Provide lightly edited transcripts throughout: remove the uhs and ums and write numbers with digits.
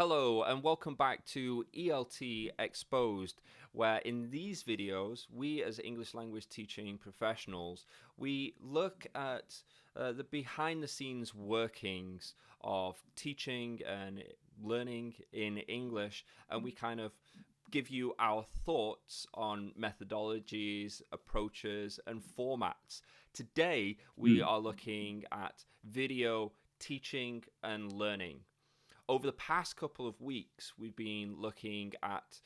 Hello and welcome back to ELT Exposed, where in these videos, we as English language teaching professionals, we look at the behind the scenes workings of teaching and learning in English, and we kind of give you our thoughts on methodologies, approaches, and formats. Today, we are looking at video teaching and learning. Over the past couple of weeks, we've been looking at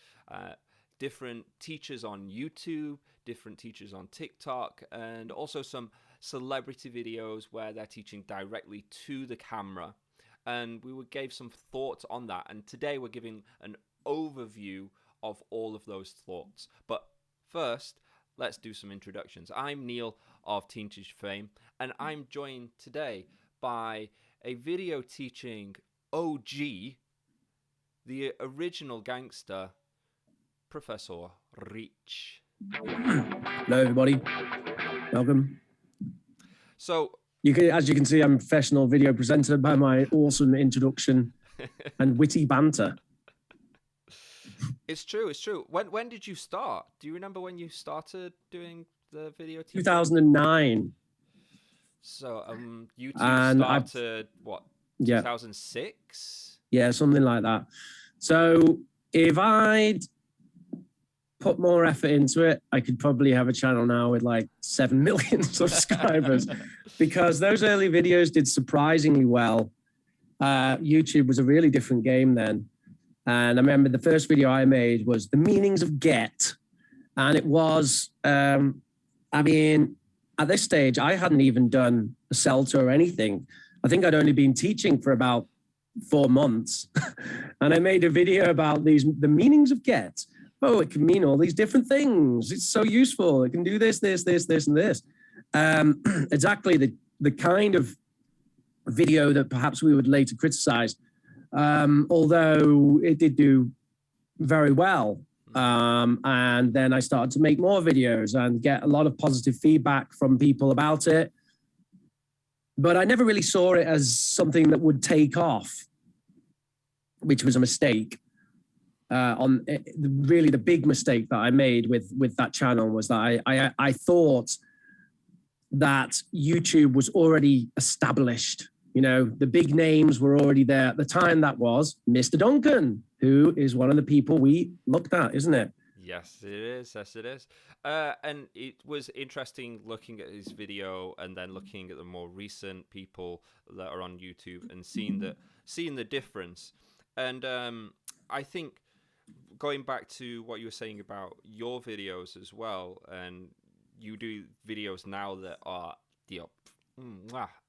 different teachers on YouTube, different teachers on TikTok, and also some celebrity videos where they're teaching directly to the camera. And we gave some thoughts on that. And today we're giving an overview of all of those thoughts. But first, let's do some introductions. I'm Neil of Teen Teach fame, and I'm joined today by a video teaching OG, the original gangster, Professor Rich. Hello, everybody. Welcome. So, as you can see, I'm a professional video presenter by my awesome introduction and witty banter. It's true. When did you start? Do you remember when you started doing the video teaching? 2009. So, YouTube started, what? 2006? Yeah, something like that. So if I'd put more effort into it, I could probably have a channel now with like 7 million subscribers because those early videos did surprisingly well. YouTube was a really different game then. And I remember the first video I made was the meanings of get. And it was, at this stage, I hadn't even done a CELTA or anything. I think I'd only been teaching for about 4 months. And I made a video about the meanings of get. Oh, it can mean all these different things. It's so useful. It can do this, and this. Exactly the kind of video that perhaps we would later criticize, although it did do very well. And then I started to make more videos and get a lot of positive feedback from people about it. But I never really saw it as something that would take off, which was a mistake. Really the big mistake that I made with that channel was that I thought that YouTube was already established. You know, the big names were already there. At the time, that was Mr. Duncan, who is one of the people we looked at, isn't it? Yes, it is. And it was interesting looking at his video and then looking at the more recent people that are on YouTube and seeing the difference. And I think going back to what you were saying about your videos as well, and you do videos now that are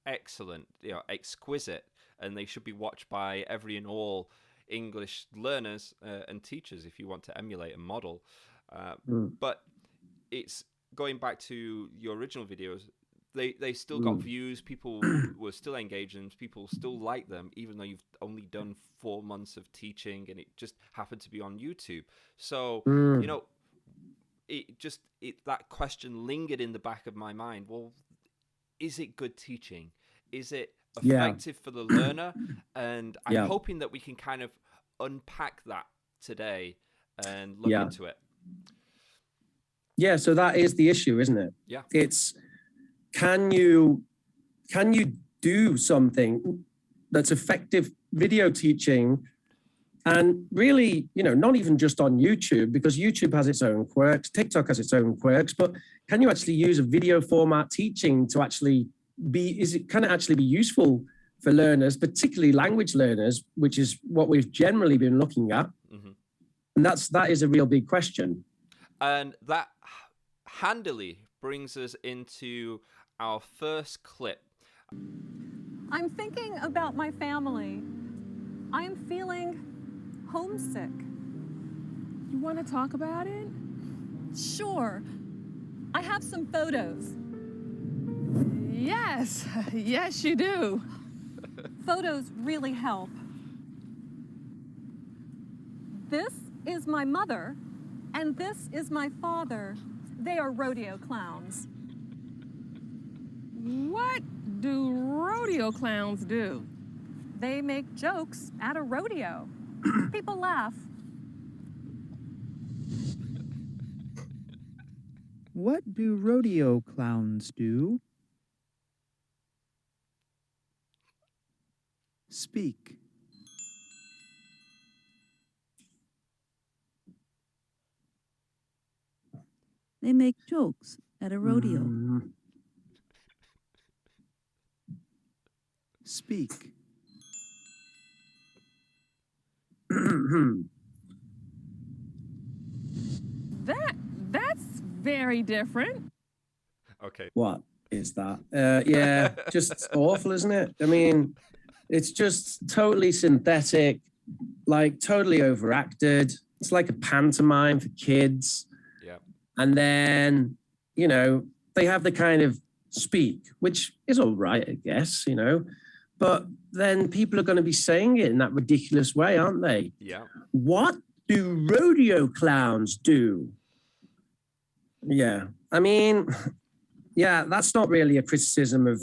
excellent, exquisite, and they should be watched by every and all English learners and teachers if you want to emulate a model. But it's going back to your original videos, they still got views, people were still engaged, and people still like them, even though you've only done 4 months of teaching and it just happened to be on YouTube. So, that question lingered in the back of my mind. Well, is it good teaching? Is it effective for the learner? And I'm hoping that we can kind of unpack that today and look into it. Yeah, so that is the issue, isn't it? Yeah. It's can you do something that's effective video teaching, and really, not even just on YouTube, because YouTube has its own quirks, TikTok has its own quirks, but can you actually use a video format teaching to actually can it actually be useful for learners, particularly language learners, which is what we've generally been looking at. And that is a real big question. And that handily brings us into our first clip. I'm thinking about my family. I'm feeling homesick. You want to talk about it? Sure. I have some photos. Yes, yes you do. Photos really help. This is my mother, and this is my father. They are rodeo clowns. What do rodeo clowns do? They make jokes at a rodeo. People laugh. What do rodeo clowns do? Speak. They make jokes at a rodeo. Speak. That's very different. Okay. What is that? Yeah, just awful, isn't it? I mean, it's just totally synthetic, like totally overacted. It's like a pantomime for kids. Yeah. And then, you know, they have the kind of speak, which is all right, I guess, you know, but then people are going to be saying it in that ridiculous way, aren't they? Yeah. What do rodeo clowns do? Yeah, I mean, yeah, that's not really a criticism of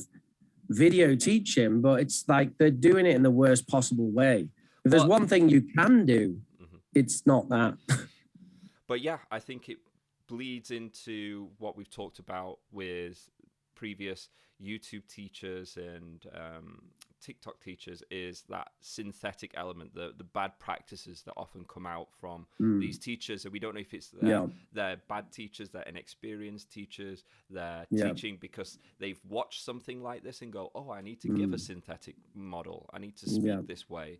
video teaching, but it's like they're doing it in the worst possible way. If there's one thing you can do, it's not that. But yeah, I think it bleeds into what we've talked about with previous YouTube teachers and TikTok teachers, is that synthetic element, the bad practices that often come out from these teachers. And we don't know if it's they're bad teachers, they're inexperienced teachers, they're teaching because they've watched something like this and go, oh, I need to give a synthetic model. I need to speak this way.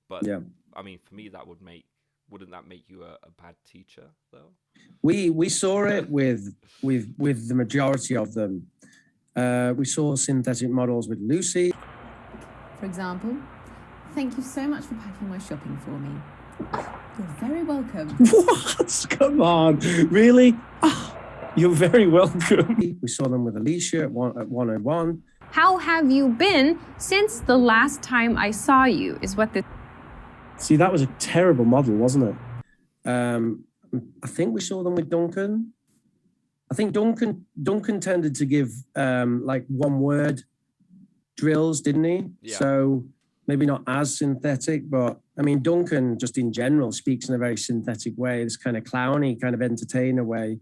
But I mean, for me, that wouldn't that make you a bad teacher though? We saw it with the majority of them. We saw synthetic models with Lucy. For example, thank you so much for packing my shopping for me. Oh, you're very welcome. What? Come on, really? Oh, you're very welcome. We saw them with Alicia at 101. How have you been since the last time I saw you, is what the... See, that was a terrible model, wasn't it? I think we saw them with Duncan. I think Duncan tended to give like one word drills, didn't he? Yeah. So maybe not as synthetic, but I mean, Duncan just in general speaks in a very synthetic way, this kind of clowny, kind of entertainer way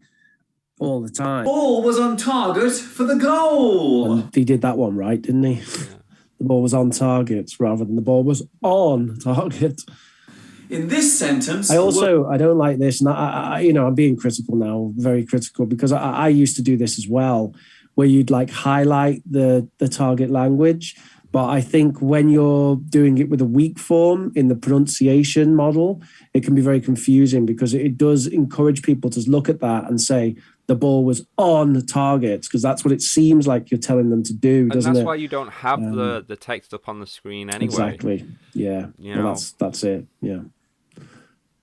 all the time. Ball was on target for the goal. And he did that one right, didn't he? Yeah. The ball was on target rather than the ball was on target. In this sentence, I don't like this, and I you know, I'm being critical now, very critical, because I used to do this as well, where you'd like highlight the target language. But I think when you're doing it with a weak form in the pronunciation model, it can be very confusing, because it does encourage people to look at that and say the ball was on target, because that's what it seems like you're telling them to do, doesn't it? And that's why you don't have the text up on the screen anyway. Exactly. Yeah. Well, that's it. Yeah.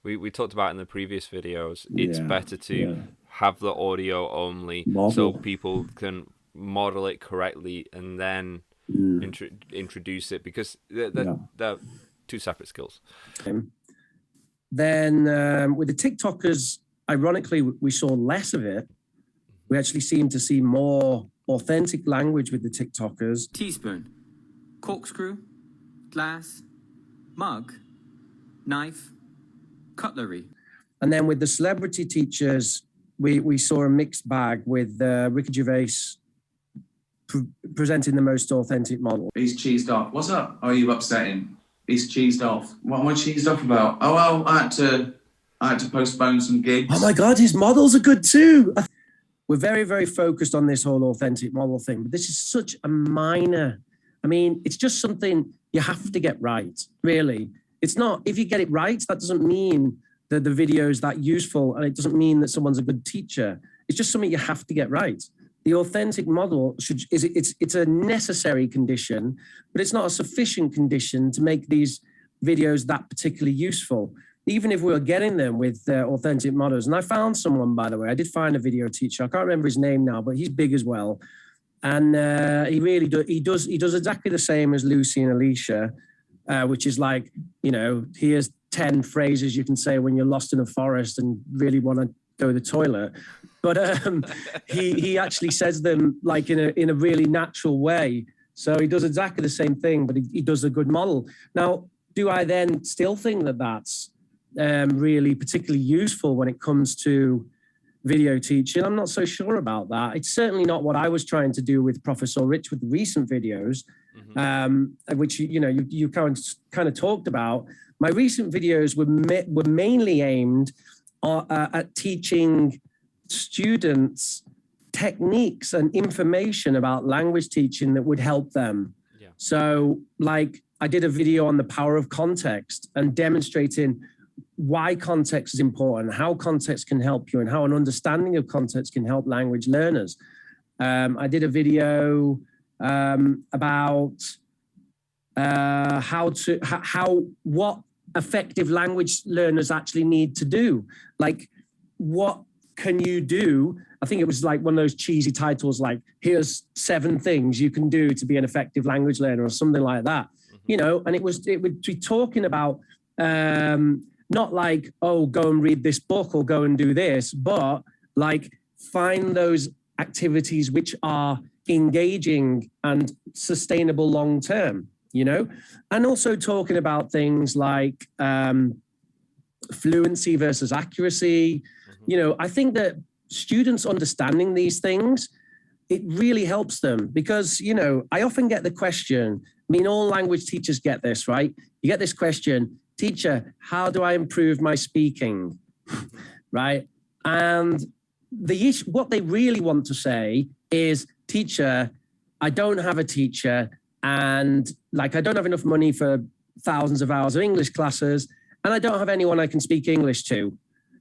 We talked about in the previous videos, it's better to have the audio only so people can model it correctly and then introduce it, because they're two separate skills. Then with the TikTokers, ironically, we saw less of it. We actually seem to see more authentic language with the TikTokers. Teaspoon, corkscrew, glass, mug, knife, cutlery. And then with the celebrity teachers, we saw a mixed bag with Ricky Gervais presenting the most authentic model. He's cheesed off. What's up? Are you upsetting? He's cheesed off. What am I cheesed off about? Oh, well, I had to postpone some gigs. Oh my God, his models are good too. We're very, very focused on this whole authentic model thing, but this is such a minor, I mean, it's just something you have to get right, really. It's not, if you get it right, that doesn't mean that the video is that useful, and it doesn't mean that someone's a good teacher. It's just something you have to get right. The authentic model it's a necessary condition, but it's not a sufficient condition to make these videos that particularly useful, even if we were getting them with authentic models. And I found someone, by the way, I did find a video teacher. I can't remember his name now, but he's big as well. And he really does exactly the same as Lucy and Alicia, which is like, you know, here's 10 phrases you can say when you're lost in a forest and really want to go to the toilet. But he actually says them like in a really natural way. So he does exactly the same thing, but he does a good model. Now, do I then still think that that's really particularly useful when it comes to video teaching? I'm not so sure about that. It's certainly not what I was trying to do with Professor Rich with the recent videos, which you kind of talked about. My recent videos were mainly aimed at teaching students techniques and information about language teaching that would help them. Yeah. So, like, I did a video on the power of context and demonstrating why context is important, how context can help you, and how an understanding of context can help language learners. I did a video about what effective language learners actually need to do. Like, what can you do? I think it was like one of those cheesy titles, like, here's 7 things you can do to be an effective language learner, or something like that. And it would be talking about not like, oh, go and read this book or go and do this, but like find those activities which are engaging and sustainable long term, and also talking about things like fluency versus accuracy. I think that students understanding these things, it really helps them because, I often get the question, all language teachers get this, right? You get this question, teacher, how do I improve my speaking? Right? And what they really want to say is, teacher, I don't have a teacher, and I don't have enough money for thousands of hours of English classes, and I don't have anyone I can speak English to.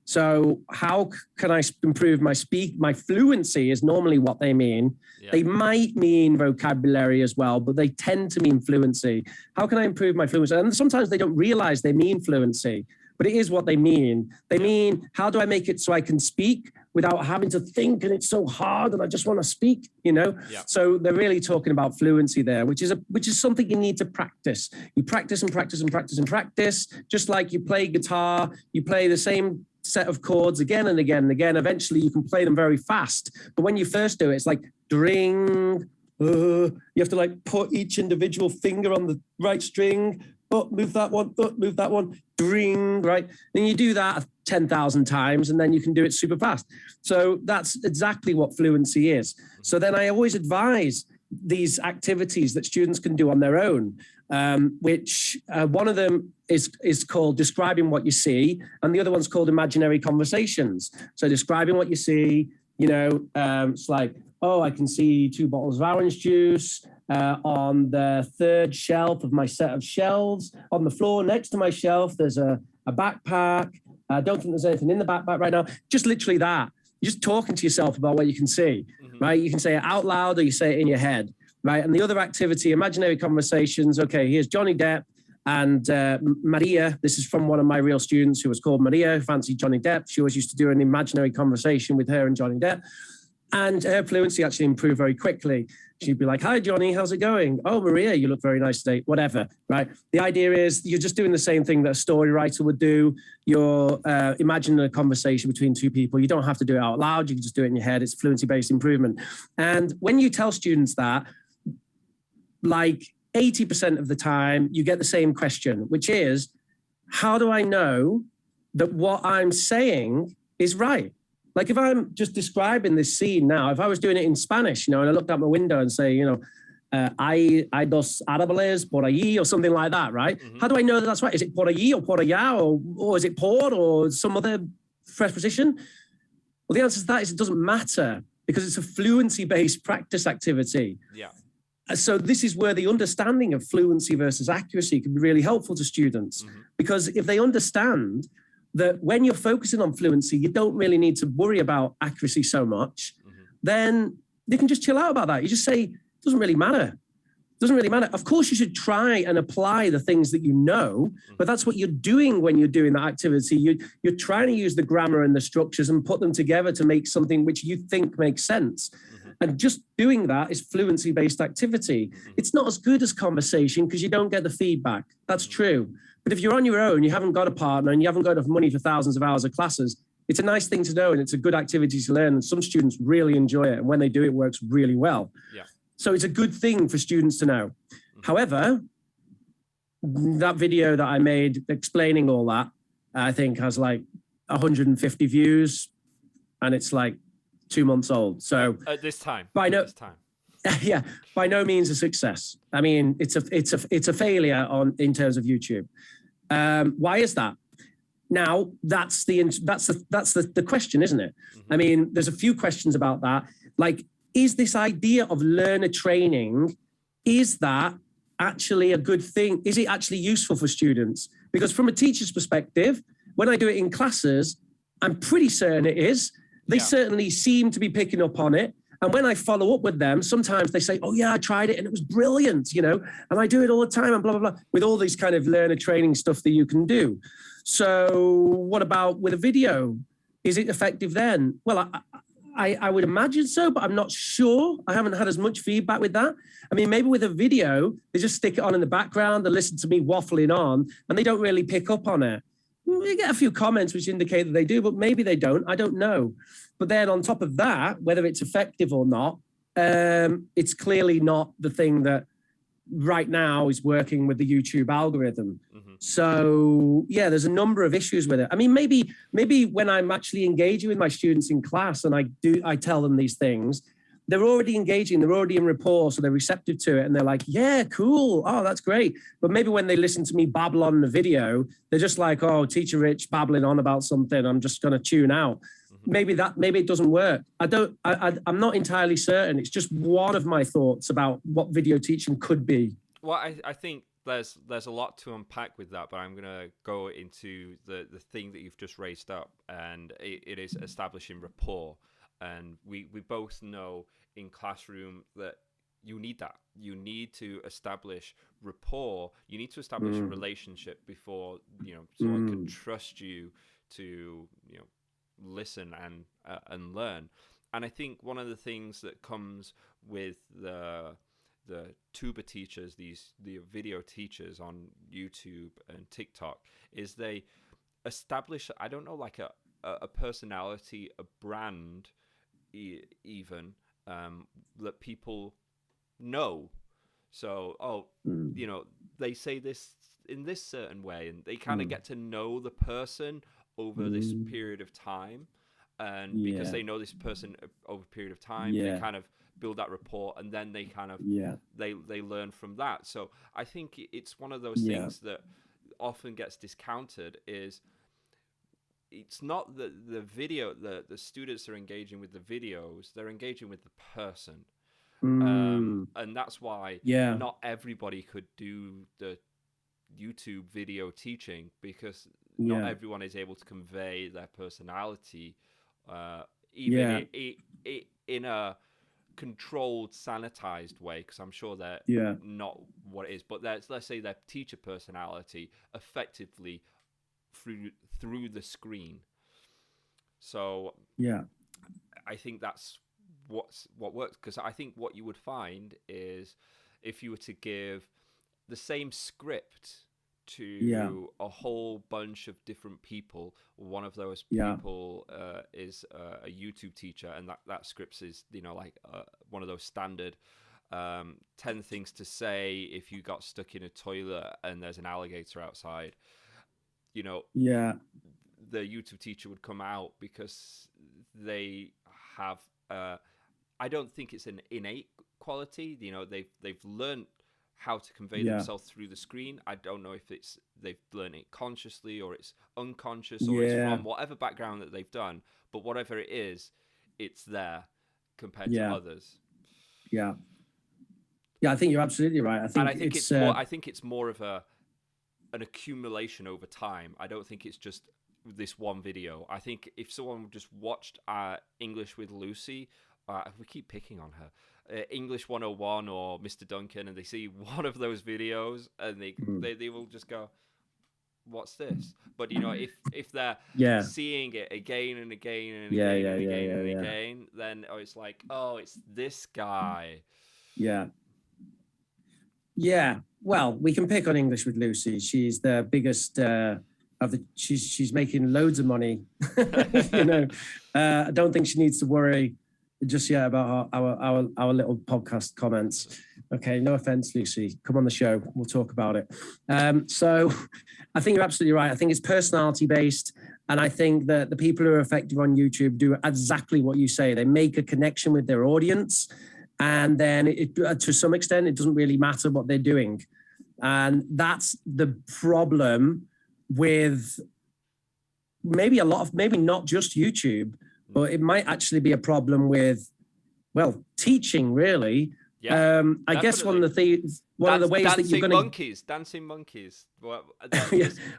So how can I improve my fluency is normally what they mean. Yeah. They might mean vocabulary as well, but they tend to mean fluency. How can I improve my fluency? And sometimes they don't realize they mean fluency, but it is what they mean. They mean, how do I make it so I can speak without having to think, and it's so hard and I just want to speak, Yeah. So they're really talking about fluency there, which is something you need to practice. You practice and practice and practice and practice, just like you play guitar, you play the same set of chords again and again and again. Eventually you can play them very fast. But when you first do it, it's like dring. You have to put each individual finger on the right string. Move that one, move that one, dring, right? And you do that 10,000 times and then you can do it super fast. So that's exactly what fluency is. So then I always advise these activities that students can do on their own, which one of them is called describing what you see, and the other one's called imaginary conversations. So describing what you see, it's like, oh, I can see 2 bottles of orange juice on the 3rd shelf of my set of shelves. On the floor next to my shelf, there's a backpack. I don't think there's anything in the backpack right now. Just literally that. You're just talking to yourself about what you can see, right? You can say it out loud or you say it in your head, right? And the other activity, imaginary conversations. Okay, here's Johnny Depp and Maria. This is from one of my real students who was called Maria, who fancied Johnny Depp. She always used to do an imaginary conversation with her and Johnny Depp. And her fluency actually improved very quickly. She'd be like, hi, Johnny, how's it going? Oh, Maria, you look very nice today, whatever, right? The idea is you're just doing the same thing that a story writer would do. You're imagining a conversation between 2 people. You don't have to do it out loud. You can just do it in your head. It's fluency-based improvement. And when you tell students that, 80% of the time, you get the same question, which is, how do I know that what I'm saying is right? If I'm just describing this scene now, if I was doing it in Spanish, and I looked out my window and say, hay dos árboles por allí, or something like that, right? How do I know that that's right? Is it por allí or por allá, or is it por, or some other preposition? Well, the answer to that is it doesn't matter, because it's a fluency-based practice activity. Yeah. So this is where the understanding of fluency versus accuracy can be really helpful to students, because if they understand that when you're focusing on fluency, you don't really need to worry about accuracy so much, then they can just chill out about that. You just say, it doesn't really matter. It doesn't really matter. Of course, you should try and apply the things that you know, but that's what you're doing when you're doing that activity. You're trying to use the grammar and the structures and put them together to make something which you think makes sense. And just doing that is fluency-based activity. It's not as good as conversation because you don't get the feedback. That's true. But if you're on your own, you haven't got a partner and you haven't got enough money for thousands of hours of classes, it's a nice thing to know and it's a good activity to learn. And some students really enjoy it. And when they do, it works really well. Yeah. So it's a good thing for students to know. However, that video that I made explaining all that, I think has like 150 views, and it's like 2 months old. So at this time, yeah, by no means a success. I mean, it's a failure in terms of YouTube. Why is that? Now that's the question, isn't it? Mm-hmm. I mean, there's a few questions about that. Like, is this idea of learner training, is that actually a good thing? Is it actually useful for students? Because from a teacher's perspective, when I do it in classes, I'm pretty certain it is. They certainly seem to be picking up on it. And when I follow up with them, sometimes they say, oh yeah, I tried it and it was brilliant, you know, and I do it all the time and blah, blah, blah, with all these kind of learner training stuff that you can do. So what about with a video? Is it effective then? Well, I would imagine so, but I'm not sure. I haven't had as much feedback with that. I mean, maybe with a video, they just stick it on in the background, they listen to me waffling on, and they don't really pick up on it. We get a few comments which indicate that they do, but maybe they don't. I don't know. But then on top of that, whether it's effective or not, it's clearly not the thing that right now is working with the YouTube algorithm. Mm-hmm. So yeah, there's a number of issues with it. I mean, maybe when I'm actually engaging with my students in class and I tell them these things, they're already engaging, they're already in rapport, so they're receptive to it, and they're like, yeah, cool, oh, that's great. But maybe when they listen to me babble on the video, they're just like, oh, Teacher Rich babbling on about something, I'm just gonna tune out. Mm-hmm. Maybe it doesn't work. I'm not entirely certain. It's just one of my thoughts about what video teaching could be. Well, I think there's a lot to unpack with that, but I'm gonna go into the thing that you've just raised up, and it is establishing rapport. And we both know in classroom that you need that. You need to establish rapport. You need to establish a relationship before, you know, someone can trust you to, you know, listen and learn. And I think one of the things that comes with the tuber teachers, the video teachers on YouTube and TikTok, is they establish, I don't know, like a personality, a brand, even that people know. So you know, they say this in this certain way, and they kind of get to know the person over this period of time, and because they know this person over a period of time, they kind of build that rapport, and then they kind of they learn from that. So I think it's one of those things that often gets discounted. Is it's not the video, the students are engaging with the videos, they're engaging with the person. And that's why not everybody could do the YouTube video teaching, because not everyone is able to convey their personality, even in a controlled, sanitized way, because I'm sure they're not what it is, but let's say their teacher personality effectively through the screen. So I think that's what works, because I think what you would find is if you were to give the same script to a whole bunch of different people, one of those people is a YouTube teacher, and that script is, you know, like one of those standard 10 things to say if you got stuck in a toilet and there's an alligator outside. You know, the YouTube teacher would come out because they have I don't think it's an innate quality. You know, they've learned how to convey themselves through the screen. I don't know if they've learned it consciously or it's unconscious, or it's from whatever background that they've done. But whatever it is, it's there compared to others. Yeah, I think you're absolutely right. I think it's more of an accumulation over time. I don't think it's just this one video. I think if someone just watched English with Lucy, we keep picking on her, English 101 or Mr. Duncan, and they see one of those videos and they will just go, what's this? But you know, if they're seeing it again and again and again, then it's like, oh, it's this guy. Well, we can pick on English with Lucy. She's the biggest she's making loads of money. You know, I don't think she needs to worry just yet about our little podcast comments. Okay, no offense, Lucy. Come on the show. We'll talk about it. So I think you're absolutely right. I think it's personality based. And I think that the people who are effective on YouTube do exactly what you say. They make a connection with their audience. And then to some extent, it doesn't really matter what they're doing. And that's the problem with maybe not just YouTube, but it might actually be a problem with, well, teaching really. Yeah, I guess one of the ways that you're going to dancing monkeys. Well,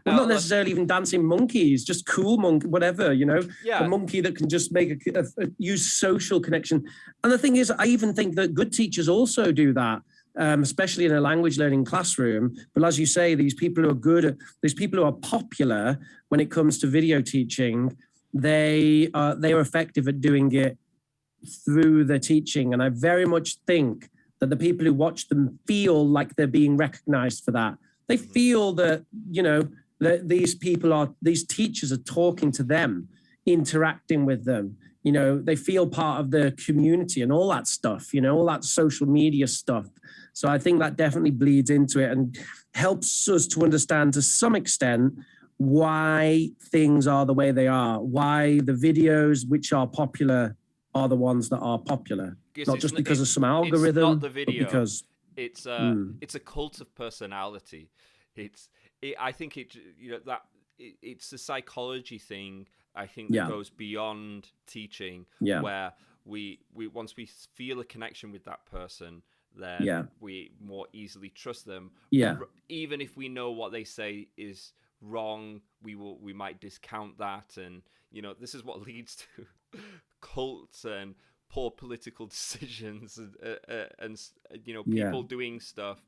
not necessarily even dancing monkeys, just cool monkey, whatever, Yeah. a monkey that can just make use social connection. And the thing is, I even think that good teachers also do that, especially in a language learning classroom. But as you say, these people who are popular when it comes to video teaching, they are effective at doing it through the teaching. And I very much think that the people who watch them feel like they're being recognized for that. They feel that, that these teachers are talking to them, interacting with them. They feel part of the community and all that stuff, all that social media stuff. So I think that definitely bleeds into it and helps us to understand to some extent why things are the way they are, why the videos which are popular are the ones that are popular. Not just because of some algorithm, it's not the video. But because it's a cult of personality. I think it's a psychology thing. I think that goes beyond teaching, where we once we feel a connection with that person, then we more easily trust them. Even if we know what they say is wrong, we might discount that, and this is what leads to cults and poor political decisions and people doing stuff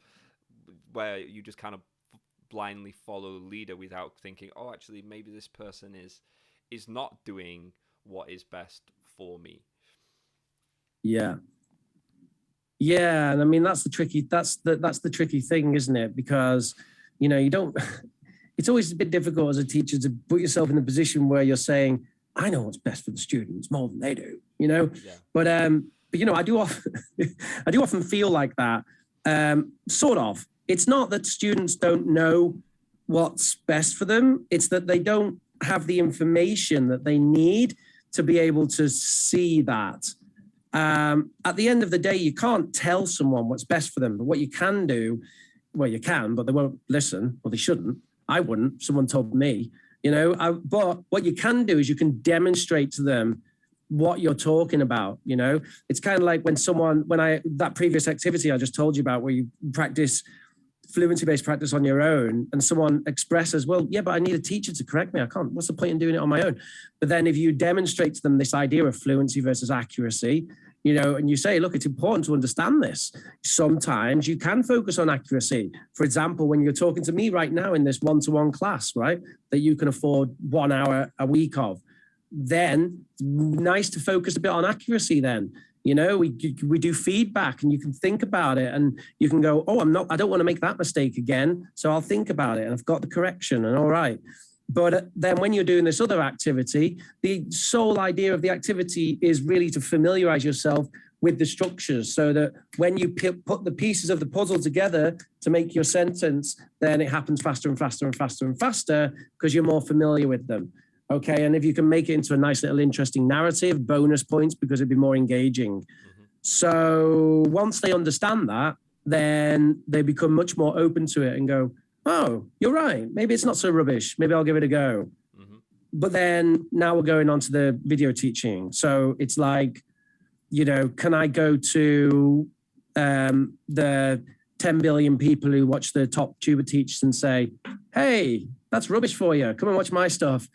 where you just kind of blindly follow the leader without thinking, oh, actually maybe this person is not doing what is best for me. And I mean that's the tricky thing, isn't it? Because you don't it's always a bit difficult as a teacher to put yourself in the position where you're saying, I know what's best for the students more than they do, But I do often feel like that. Sort of. It's not that students don't know what's best for them. It's that they don't have the information that they need to be able to see that. At the end of the day, you can't tell someone what's best for them. But what you can do, well, you can, but they won't listen, or they shouldn't. I wouldn't. Someone told me. But what you can do is you can demonstrate to them what you're talking about. It's kind of like when that previous activity I just told you about, where you practice fluency-based practice on your own, and someone expresses, well, yeah, but I need a teacher to correct me. I can't. What's the point in doing it on my own? But then if you demonstrate to them this idea of fluency versus accuracy, and you say, look, it's important to understand this. Sometimes you can focus on accuracy. For example, when you're talking to me right now in this one-to-one class, right, that you can afford 1 hour a week of, then nice to focus a bit on accuracy then. We do feedback and you can think about it and you can go, oh, I don't want to make that mistake again. So I'll think about it and I've got the correction and all right. But then when you're doing this other activity, the sole idea of the activity is really to familiarize yourself with the structures so that when you put the pieces of the puzzle together to make your sentence, then it happens faster and faster and faster and faster because you're more familiar with them. Okay, and if you can make it into a nice little interesting narrative, bonus points because it'd be more engaging. Mm-hmm. So once they understand that, then they become much more open to it and go, oh, you're right. Maybe it's not so rubbish. Maybe I'll give it a go. Mm-hmm. But then now we're going on to the video teaching. So it's like, can I go to the 10 billion people who watch the top tuber teachers and say, hey, that's rubbish for you. Come and watch my stuff.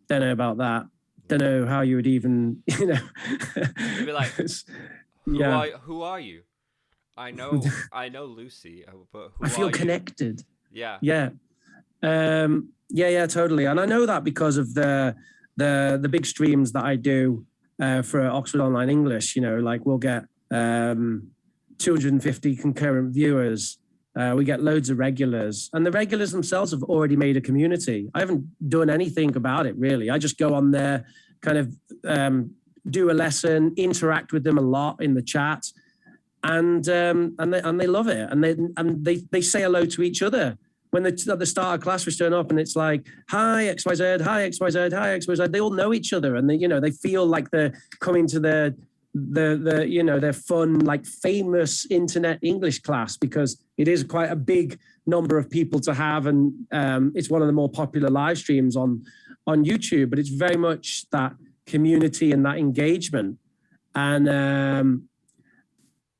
Don't know about that. Don't know how you would even, You'd be like, who are you? I know Lucy, but who I feel are you? Connected. Yeah. Yeah. Totally. And I know that because of the big streams that I do for Oxford Online English, like we'll get 250 concurrent viewers. We get loads of regulars, and the regulars themselves have already made a community. I haven't done anything about it really. I just go on there, kind of do a lesson, interact with them a lot in the chat. and they love it, and they say hello to each other. When they at the start of class we turn up and it's like, hi XYZ, hi XYZ, hi XYZ. They all know each other, and they feel like they're coming to their their fun, like famous internet English class, because it is quite a big number of people to have, and it's one of the more popular live streams on YouTube. But it's very much that community and that engagement, and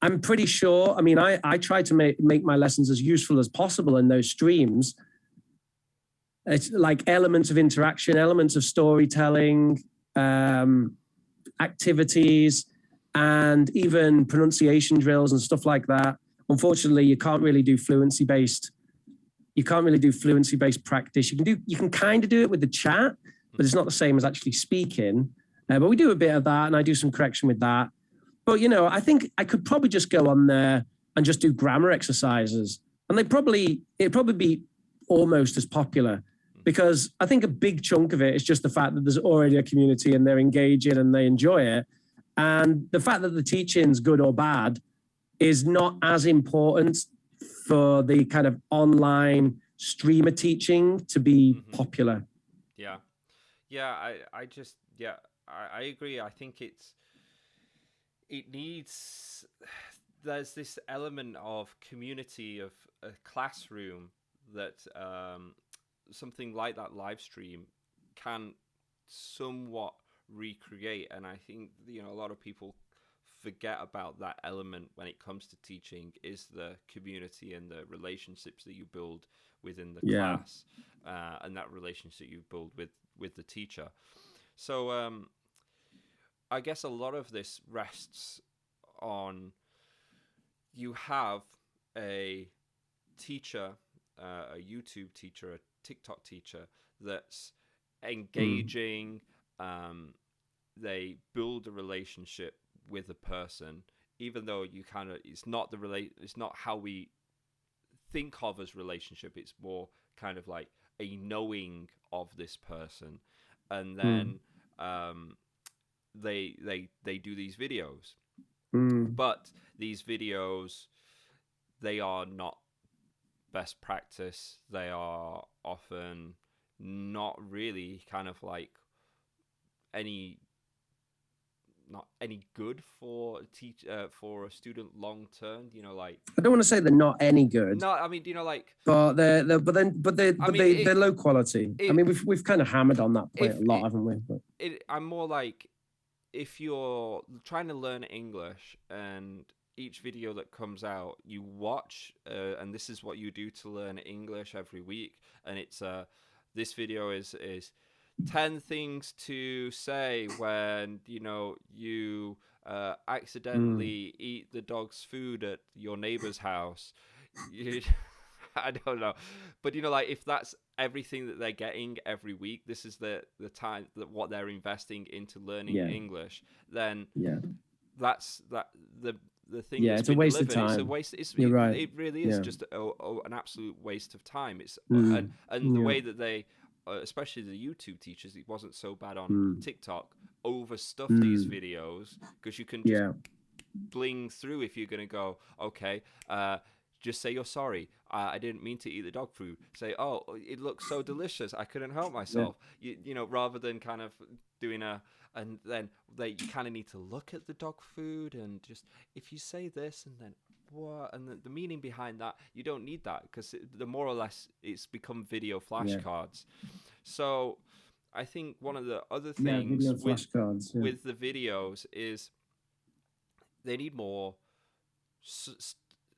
I'm pretty sure. I mean, I try to make my lessons as useful as possible in those streams. It's like elements of interaction, elements of storytelling, activities, and even pronunciation drills and stuff like that. Unfortunately, you can't really do fluency based practice. You can kind of do it with the chat, but it's not the same as actually speaking. But we do a bit of that, and I do some correction with that. But, I think I could probably just go on there and just do grammar exercises. And it'd probably be almost as popular, because I think a big chunk of it is just the fact that there's already a community and they're engaging and they enjoy it. And the fact that the teaching's good or bad is not as important for the kind of online streamer teaching to be popular. Yeah. I agree. I think there's this element of community, of a classroom, that something like that live stream can somewhat recreate. And I think a lot of people forget about that element when it comes to teaching, is the community and the relationships that you build within the class, and that relationship you build with the teacher. So I guess a lot of this rests on, you have a teacher, a YouTube teacher, a TikTok teacher that's engaging. They build a relationship with a person, even though it's not how we think of as relationship. It's more kind of like a knowing of this person, and then they do these videos, but these videos, they are not best practice. They are often not really kind of like not any good for a student long term. Like, I don't want to say they're not any good. No, I mean, like, but they're low quality. I mean, we've kind of hammered on that point a lot, haven't we? But I'm more like, if you're trying to learn English and each video that comes out you watch, and this is what you do to learn English every week, and it's this video is 10 things to say when you accidentally eat the dog's food at your neighbor's house. I don't know, but like, if that's everything that they're getting every week, this is the time that what they're investing into learning English, then that's the thing. Yeah, it's a waste of time. It's a waste. You're right. It really is just an absolute waste of time. It's and the way that they, especially the YouTube teachers, it wasn't so bad on TikTok, overstuff these videos, because you can just bling through. If you're going to go, okay, just say you're sorry. I didn't mean to eat the dog food. Say, oh, it looks so delicious, I couldn't help myself. Rather than kind of doing and then you kind of need to look at the dog food, and just, if you say this and then what, and the meaning behind that, you don't need that, because the more or less it's become video flashcards. So I think one of the other things with the videos is they need more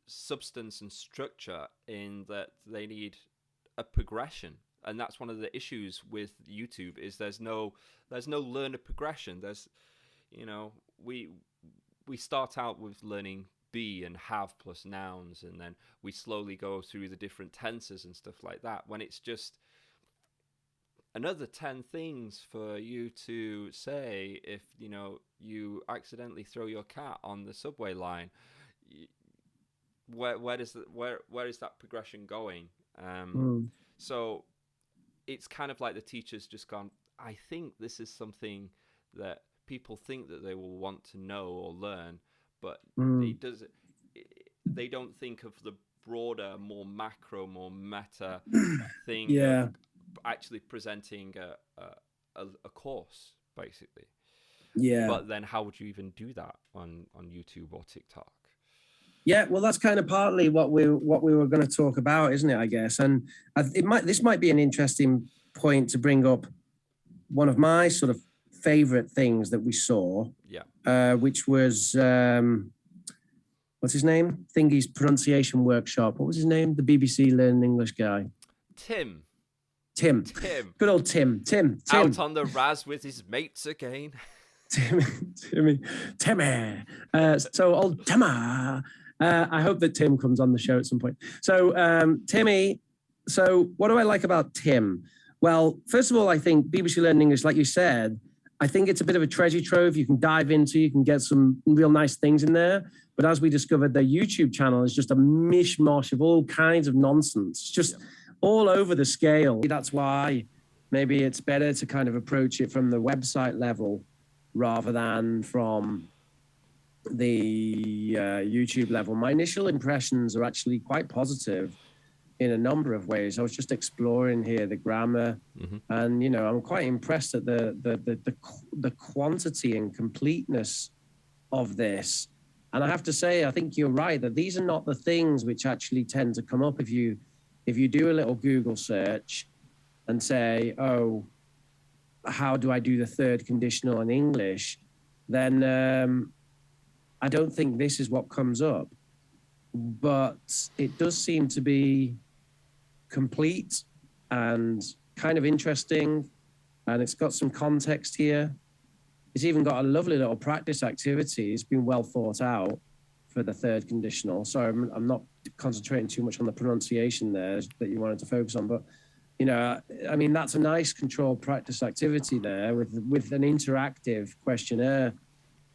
substance and structure, in that they need a progression. And that's one of the issues with YouTube, is there's no learner progression. There's, we start out with learning be and have plus nouns, and then we slowly go through the different tenses and stuff like that, when it's just another 10 things for you to say if you accidentally throw your cat on the subway line. Where is that progression going? So it's kind of like the teacher's just gone, I think this is something that people think that they will want to know or learn, but they don't think of the broader, more macro, more meta thing Yeah. of actually presenting a course, basically. Yeah. But then how would you even do that on YouTube or TikTok? Yeah, well, that's kind of partly what we were going to talk about, isn't it? I guess, and this might be an interesting point to bring up. One of my sort of favorite things that we saw, which was what's his name? Thingy's pronunciation workshop. What was his name? The BBC Learn English guy. Tim. Good old Tim. Out on the Raz with his mates again. Timmy. So old Timmer. I hope that Tim comes on the show at some point. So Timmy. So what do I like about Tim? Well, first of all, I think BBC Learn English, like you said, I think it's a bit of a treasure trove you can dive into. You can get some real nice things in there. But as we discovered, their YouTube channel is just a mishmash of all kinds of nonsense, just all over the scale. That's why maybe it's better to kind of approach it from the website level rather than from the YouTube level. My initial impressions are actually quite positive in a number of ways. I was just exploring here the grammar, and I'm quite impressed at the quantity and completeness of this. And I have to say, I think you're right that these are not the things which actually tend to come up if you do a little Google search and say, oh, how do I do the third conditional in English? Then I don't think this is what comes up. But it does seem to be complete and kind of interesting, and it's got some context here. It's even got a lovely little practice activity. It's been well thought out for the third conditional. Sorry, I'm not concentrating too much on the pronunciation there that you wanted to focus on, but I mean, that's a nice controlled practice activity there with an interactive questionnaire.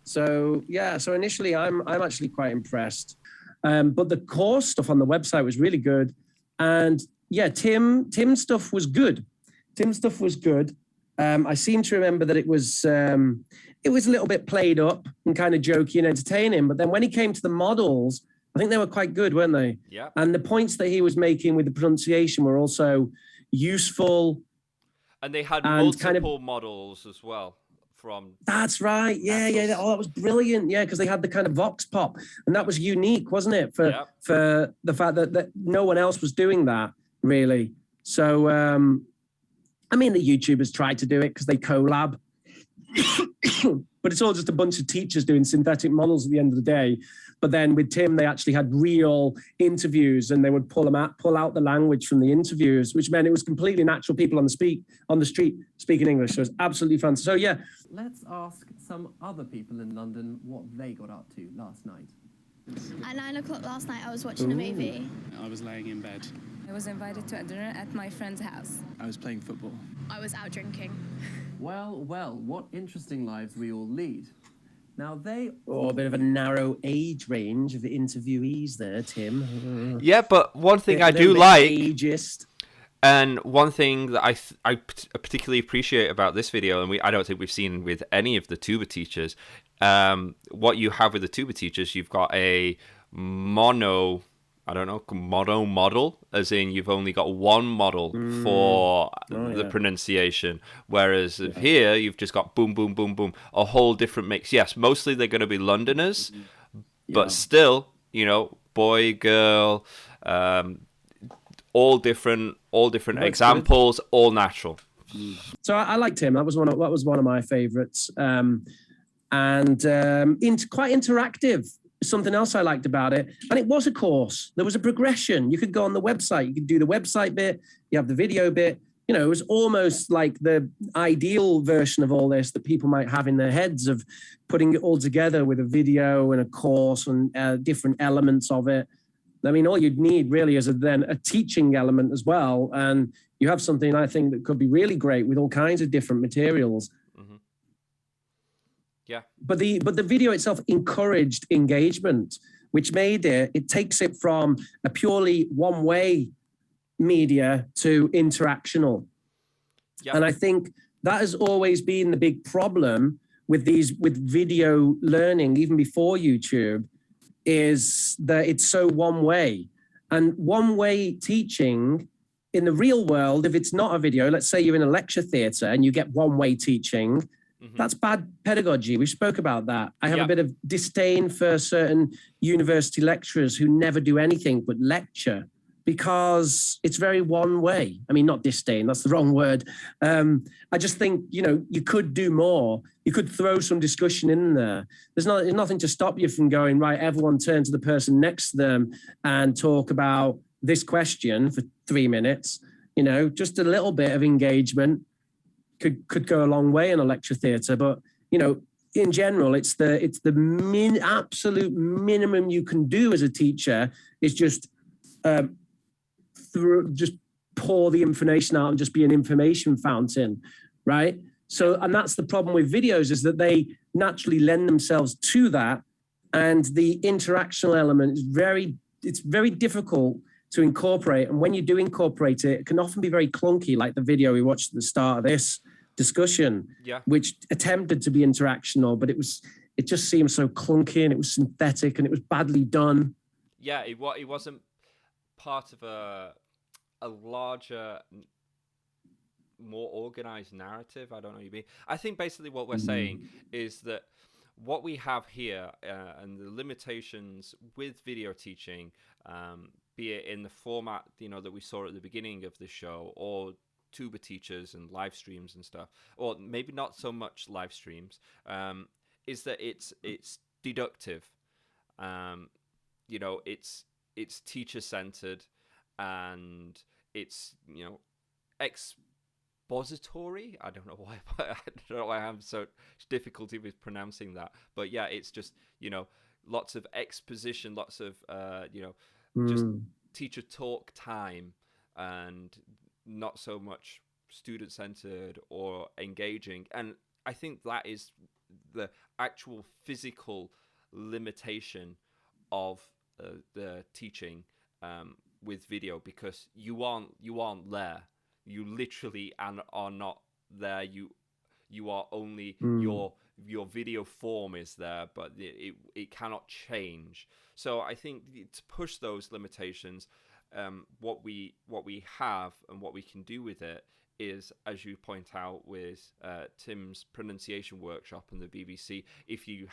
So yeah, so initially I'm actually quite impressed. But the course stuff on the website was really good. And yeah, Tim's stuff was good. I seem to remember that it was a little bit played up and kind of jokey and entertaining. But then when he came to the models, I think they were quite good, weren't they? Yeah. And the points that he was making with the pronunciation were also useful. And they had multiple models as well. That's right. Yeah. Oh, that was brilliant. Yeah, because they had the kind of vox pop, and that was unique, wasn't it? For the fact that no one else was doing that, really. So, I mean, the YouTubers tried to do it because they collab, but it's all just a bunch of teachers doing synthetic models at the end of the day. But then with Tim, they actually had real interviews, and they would pull out the language from the interviews, which meant it was completely natural people on the street speaking English. So it was absolutely fun. So yeah. Let's ask some other people in London what they got up to last night. At 9 o'clock last night, I was watching a movie. I was laying in bed. I was invited to a dinner at my friend's house. I was playing football. I was out drinking. Well, what interesting lives we all lead. Now a bit of a narrow age range of the interviewees there, Tim. Yeah, but one thing I do like, ageist. And one thing that I particularly appreciate about this video, and I don't think we've seen with any of the tuba teachers, what you have with the tuba teachers, you've got a mono model, as in you've only got one model for the pronunciation, whereas here you've just got boom, boom, boom, boom, a whole different mix. Yes, mostly they're going to be Londoners, but still, boy, girl, all different examples, good. All natural. So I liked him. That was one of my favorites, and quite interactive. Something else I liked about it, and it was a course. There was a progression. You could go on the website. You could do the website bit. You have the video bit. It was almost like the ideal version of all this that people might have in their heads of putting it all together with a video and a course and different elements of it. I mean, all you'd need really is then a teaching element as well. And you have something I think that could be really great with all kinds of different materials. Yeah. But the video itself encouraged engagement, which made it takes it from a purely one-way media to interactional. Yep. And I think that has always been the big problem with video learning, even before YouTube, is that it's so one way. And one way teaching in the real world, if it's not a video, let's say you're in a lecture theatre and you get one way teaching, that's bad pedagogy. We spoke about that. I have a bit of disdain for certain university lecturers who never do anything but lecture, because it's very one way. I mean, not disdain, that's the wrong word. I just think, you know, you could do more. You could throw some discussion in there. There's nothing to stop you from going, right, everyone turn to the person next to them and talk about this question for 3 minutes. You know, just a little bit of engagement could go a long way in a lecture theatre. But, you know, in general, it's the absolute minimum you can do as a teacher is just pour the information out and just be an information fountain, right? So, and that's the problem with videos, is that they naturally lend themselves to that, and the interactional element is very difficult to incorporate. And when you do incorporate it, it can often be very clunky, like the video we watched at the start of this discussion, which attempted to be interactional, but it just seemed so clunky, and it was synthetic, and it was badly done. Yeah, it wasn't part of a larger, more organized narrative. I don't know what you mean. I think basically what we're saying is that what we have here and the limitations with video teaching, be it in the format, you know, that we saw at the beginning of the show, or tuber teachers and live streams and stuff, or maybe not so much live streams, is that it's deductive. You know, it's teacher centered, and it's, you know, expository. I don't know why I have so difficulty with pronouncing that, but yeah, it's just, you know, lots of exposition, lots of you know, just teacher talk time, and not so much student centered or engaging. And I think that is the actual physical limitation of the teaching with video, because you aren't there. You literally are not there. You are only your video form is there, but it cannot change. So I think to push those limitations, what we have and what we can do with it is, as you point out with Tim's pronunciation workshop and the BBC, if you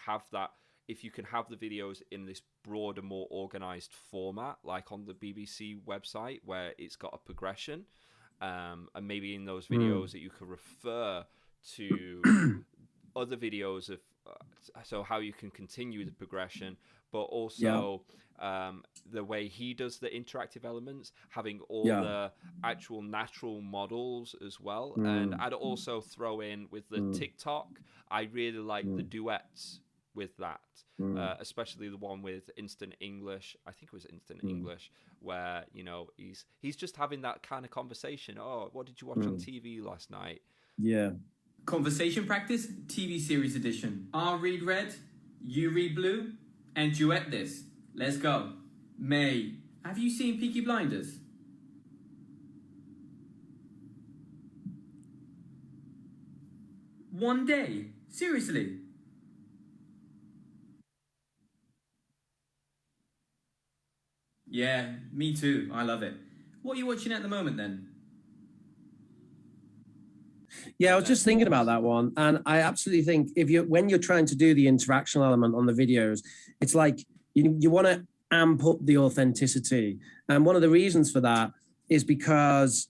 can have the videos in this broader, more organized format, like on the BBC website, where it's got a progression, and maybe in those videos that you can refer to other videos of so how you can continue the progression, but also the way he does the interactive elements, having all the actual natural models as well. And I'd also throw in with the TikTok, I really like the duets with that, especially the one with Instant English. I think it was Instant English, where, you know, he's just having that kind of conversation. Oh, what did you watch on TV last night? Yeah. Conversation practice, TV series edition. I'll read red, you read blue, and duet this. Let's go. May, have you seen Peaky Blinders? One day? Seriously? Yeah, me too. I love it. What are you watching at the moment then? Yeah, I was just thinking about that one, and I absolutely think when you're trying to do the interactional element on the videos, it's like you want to amp up the authenticity, and one of the reasons for that is because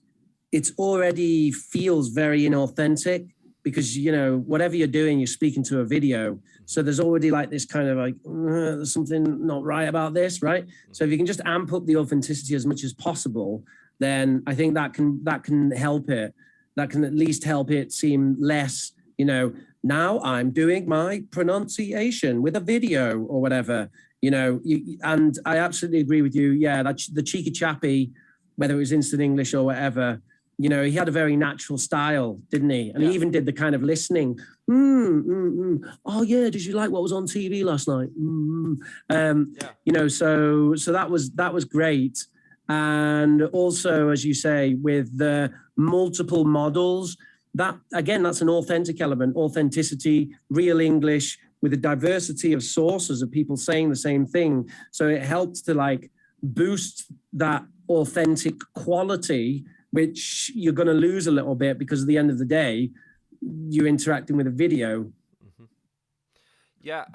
it already feels very inauthentic, because, you know, whatever you're doing, you're speaking to a video, so there's already like this kind of like there's something not right about this, right? So if you can just amp up the authenticity as much as possible, then I think that can help it. That can at least help it seem less, you know, now I'm doing my pronunciation with a video or whatever, you know. And I absolutely agree with you. Yeah, the cheeky chappy, whether it was Instant English or whatever, you know, he had a very natural style, didn't he? And he even did the kind of listening. Oh yeah, did you like what was on TV last night? You know, so that was great. And also, as you say, with the multiple models, that again, that's an authentic element, authenticity, real English, with a diversity of sources of people saying the same thing. So it helps to like boost that authentic quality, which you're going to lose a little bit because at the end of the day, you're interacting with a video. Mm-hmm. Yeah,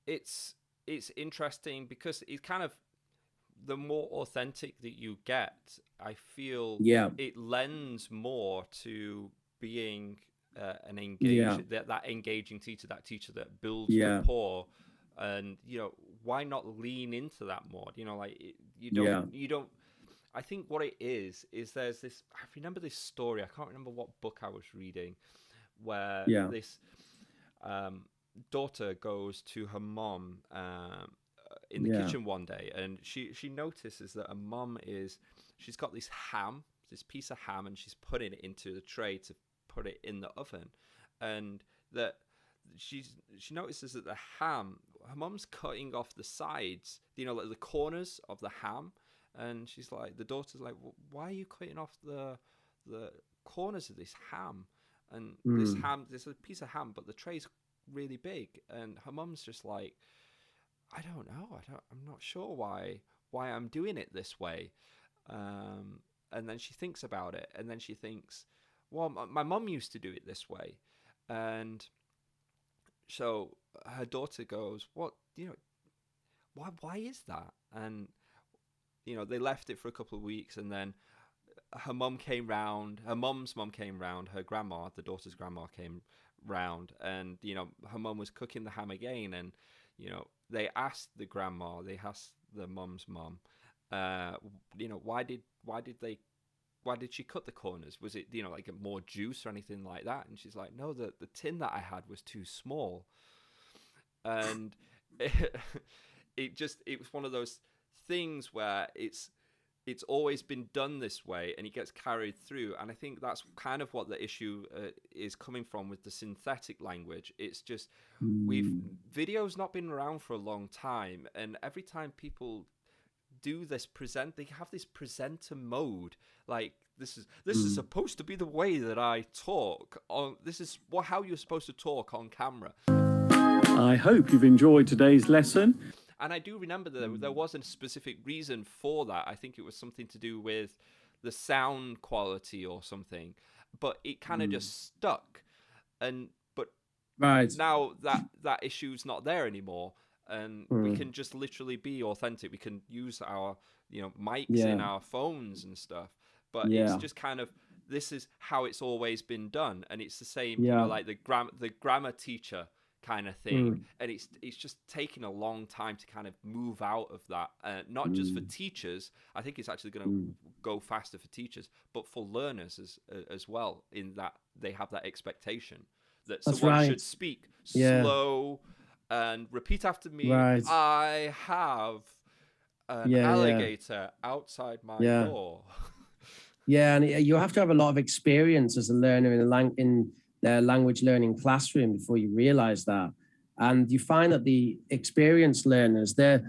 it's interesting because it's kind of, the more authentic that you get, I feel it lends more to being an engaged, that engaging teacher, that teacher that builds rapport. And, you know, why not lean into that more? You know, like you don't, I think what it is there's this, I remember this story, I can't remember what book I was reading, where this daughter goes to her mom in the kitchen one day, and she notices that her mom she's got this piece of ham, and she's putting it into the tray to put it in the oven, and that she notices that the ham, her mom's cutting off the sides, you know, like the corners of the ham, and she's like, the daughter's like, well, why are you cutting off the corners of this ham? And this ham, there's a piece of ham, but the tray's really big, and her mom's just like, I don't know, I'm not sure why I'm doing it this way. And then she thinks about it, and then she thinks, well, my mom used to do it this way. And so her daughter goes, what, you know, why is that? And, you know, they left it for a couple of weeks, and then her mom came round, her mom's mom came round, her grandma, the daughter's grandma, came round, and, you know, her mom was cooking the ham again, and, you know, they asked the mom's mom, you know, why did she cut the corners? Was it, you know, like more juice or anything like that? And she's like, no, the tin that I had was too small. And it was one of those things where it's always been done this way, and it gets carried through. And I think that's kind of what the issue is coming from with the synthetic language. It's just, video's not been around for a long time, and every time people do this they have this presenter mode, like this is supposed to be the way that I talk on, this is how you're supposed to talk on camera. I hope you've enjoyed today's lesson. And I do remember that there was a specific reason for that. I think it was something to do with the sound quality or something, but it kind of just stuck. But now that issue's not there anymore, and we can just literally be authentic. We can use our, you know, mics in our phones and stuff, but it's just kind of, this is how it's always been done, and it's the same, you know, like the grammar teacher kind of thing, and it's just taking a long time to kind of move out of that, not just for teachers. I think it's actually going to go faster for teachers, but for learners as well, in that they have that expectation that someone should speak slow and repeat after me. I have an alligator outside my door. And you have to have a lot of experience as a learner in their language learning classroom before you realize that. And you find that the experienced learners, they've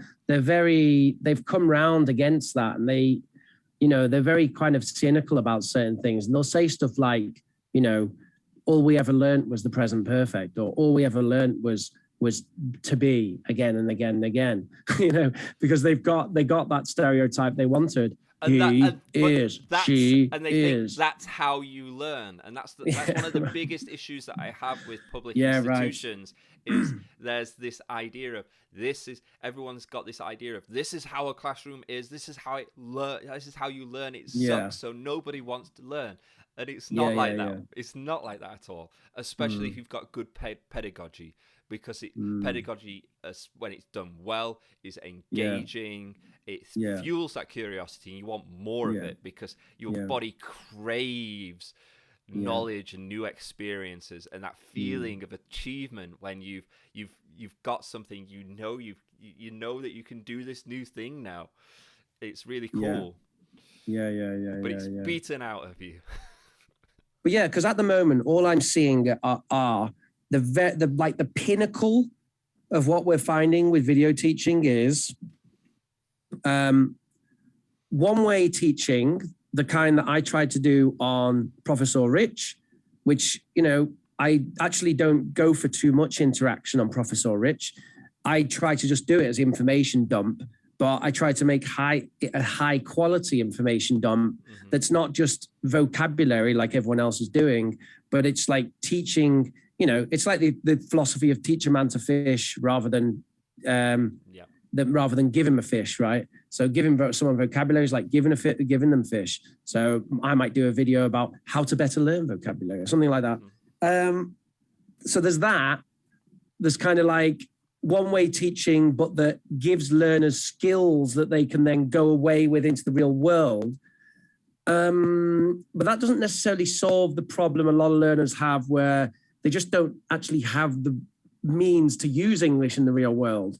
come round against that, and they're very kind of cynical about certain things. And they'll say stuff like, you know, all we ever learned was the present perfect, or all we ever learned was to be, again and again and again, you know, because they got that stereotype they wanted. She is. Think that's how you learn, and that's one of the biggest issues that I have with public institutions. Is there's this idea of everyone's got this idea of this is how a classroom is, this is how you learn. It sucks, so nobody wants to learn, and it's not like that. It's not like that at all, especially if you've got good pedagogy. Because pedagogy, when it's done well, is engaging. It fuels that curiosity, and you want more of it, because your body craves knowledge and new experiences, and that feeling of achievement when you've got something, you know that you can do this new thing now. It's really cool. But it's beaten out of you. But because at the moment, all I'm seeing are the pinnacle of what we're finding with video teaching is one-way teaching, the kind that I tried to do on Professor Rich, which, you know, I actually don't go for too much interaction on Professor Rich. I try to just do it as information dump, but I try to make a high quality information dump that's not just vocabulary like everyone else is doing, but it's like teaching, you know, it's like the philosophy of teach a man to fish rather than give him a fish, right? So giving someone vocabulary is like giving them fish. So I might do a video about how to better learn vocabulary or something like that. So there's that. There's kind of like one-way teaching, but that gives learners skills that they can then go away with into the real world. But that doesn't necessarily solve the problem a lot of learners have where they just don't actually have the means to use English in the real world.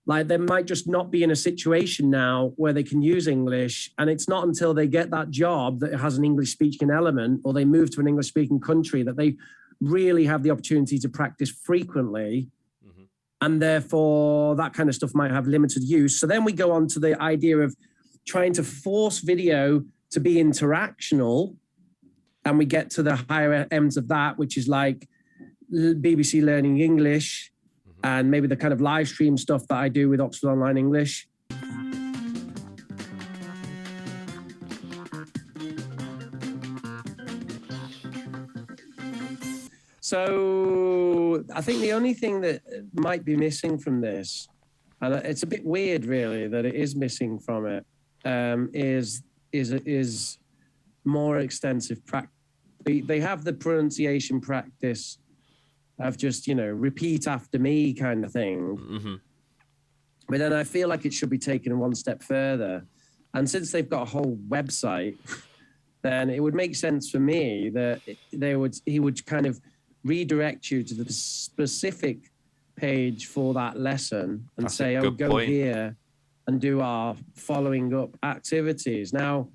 Like they might just not be in a situation now where they can use English. And it's not until they get that job that has an English speaking element or they move to an English speaking country that they really have the opportunity to practice frequently. And therefore that kind of stuff might have limited use. So then we go on to the idea of trying to force video to be interactional. And we get to the higher ends of that, which is like BBC Learning English and maybe the kind of live stream stuff that I do with Oxford Online English. So I think the only thing that might be missing from this, and it's a bit weird really that it is missing from it, is more extensive practice. They have the pronunciation practice of just, you know, repeat after me kind of thing. But then I feel like it should be taken one step further. And since they've got a whole website, then it would make sense for me that he would kind of redirect you to the specific page for that lesson and say, oh, go here and do our following up activities. Now,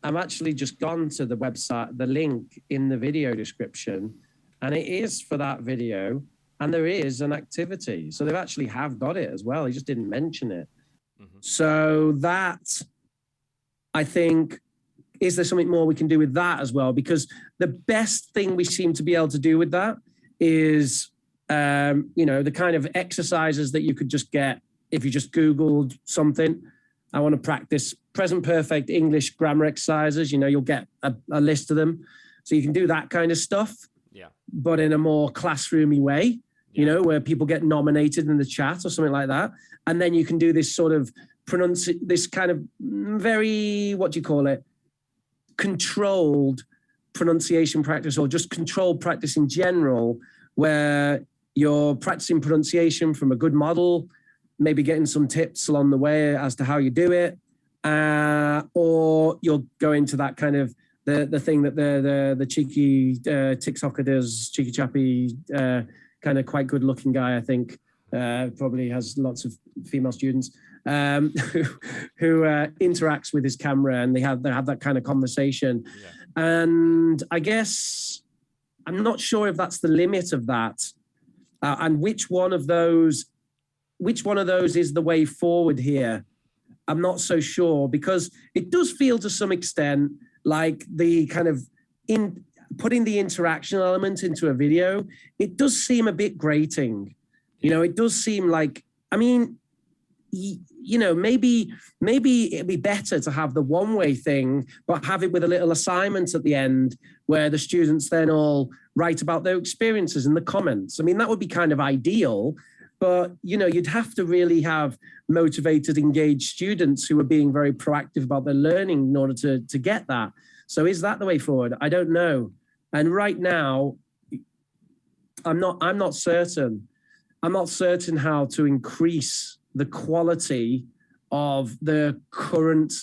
I'm actually just gone to the website, the link in the video description, and it is for that video, and there is an activity. So they actually have got it as well. He just didn't mention it. So that, I think, is there something more we can do with that as well? Because the best thing we seem to be able to do with that is, you know, the kind of exercises that you could just get if you just Googled something. I want to practice present perfect English grammar exercises. You know, you'll get a list of them. So you can do that kind of stuff, but in a more classroomy way, you know, where people get nominated in the chat or something like that. And then you can do this sort of this kind of very, what do you call it? Controlled pronunciation practice, or just controlled practice in general, where you're practicing pronunciation from a good model, maybe getting some tips along the way as to how you do it, or you'll go into that kind of the thing that the cheeky TikToker does, cheeky chappy, kind of quite good looking guy, I think, probably has lots of female students, who interacts with his camera, and they have that kind of conversation. And I guess I'm not sure if that's the limit of that, and which one of those is the way forward here. I'm not so sure, because it does feel to some extent like the kind of putting the interaction element into a video, it does seem a bit grating. You know, it does seem like, I mean, you know, maybe it'd be better to have the one-way thing, but have it with a little assignment at the end where the students then all write about their experiences in the comments. I mean, that would be kind of ideal, but, you know, you'd have to really have motivated, engaged students who are being very proactive about their learning in order to get that. So is that the way forward? I don't know. And right now, I'm not certain. I'm not certain how to increase the quality of the current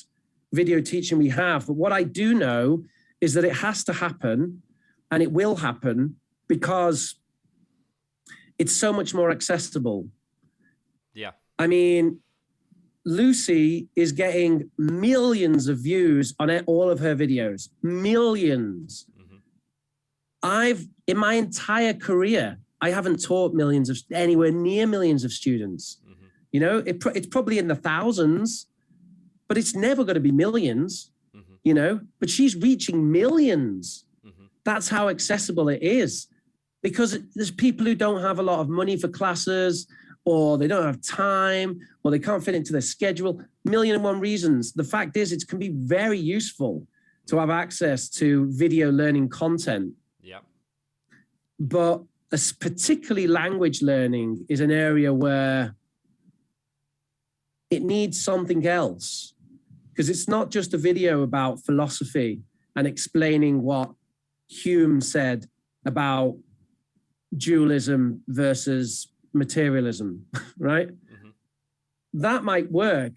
video teaching we have. But what I do know is that it has to happen, and it will happen, because it's so much more accessible. Yeah. I mean, Lucy is getting millions of views on all of her videos, millions. In my entire career, I haven't taught anywhere near millions of students. You know, it's probably in the thousands, but it's never going to be millions, you know, but she's reaching millions. that's how accessible it is. Because there's people who don't have a lot of money for classes, or they don't have time, or they can't fit into their schedule. 1,000,001 reasons. The fact is, it can be very useful to have access to video learning content. Yeah. But particularly language learning is an area where it needs something else, because it's not just a video about philosophy and explaining what Hume said about dualism versus materialism, right? That might work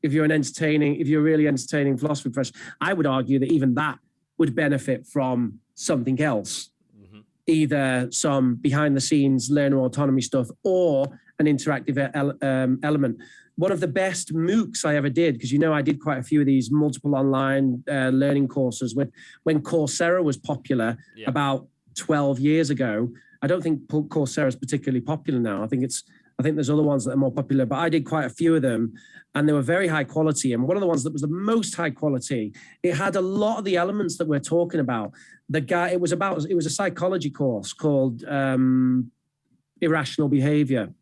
if you're a really entertaining philosophy professor. I would argue that even that would benefit from something else, either some behind the scenes learner autonomy stuff or an interactive element. One of the best MOOCs I ever did, because I did quite a few of these multiple online learning courses when Coursera was popular about 12 years ago. I don't think Coursera is particularly popular now. I think there's other ones that are more popular, but I did quite a few of them, and they were very high quality. And one of the ones that was the most high quality, it had a lot of the elements that we're talking about. It was a psychology course called Irrational Behavior.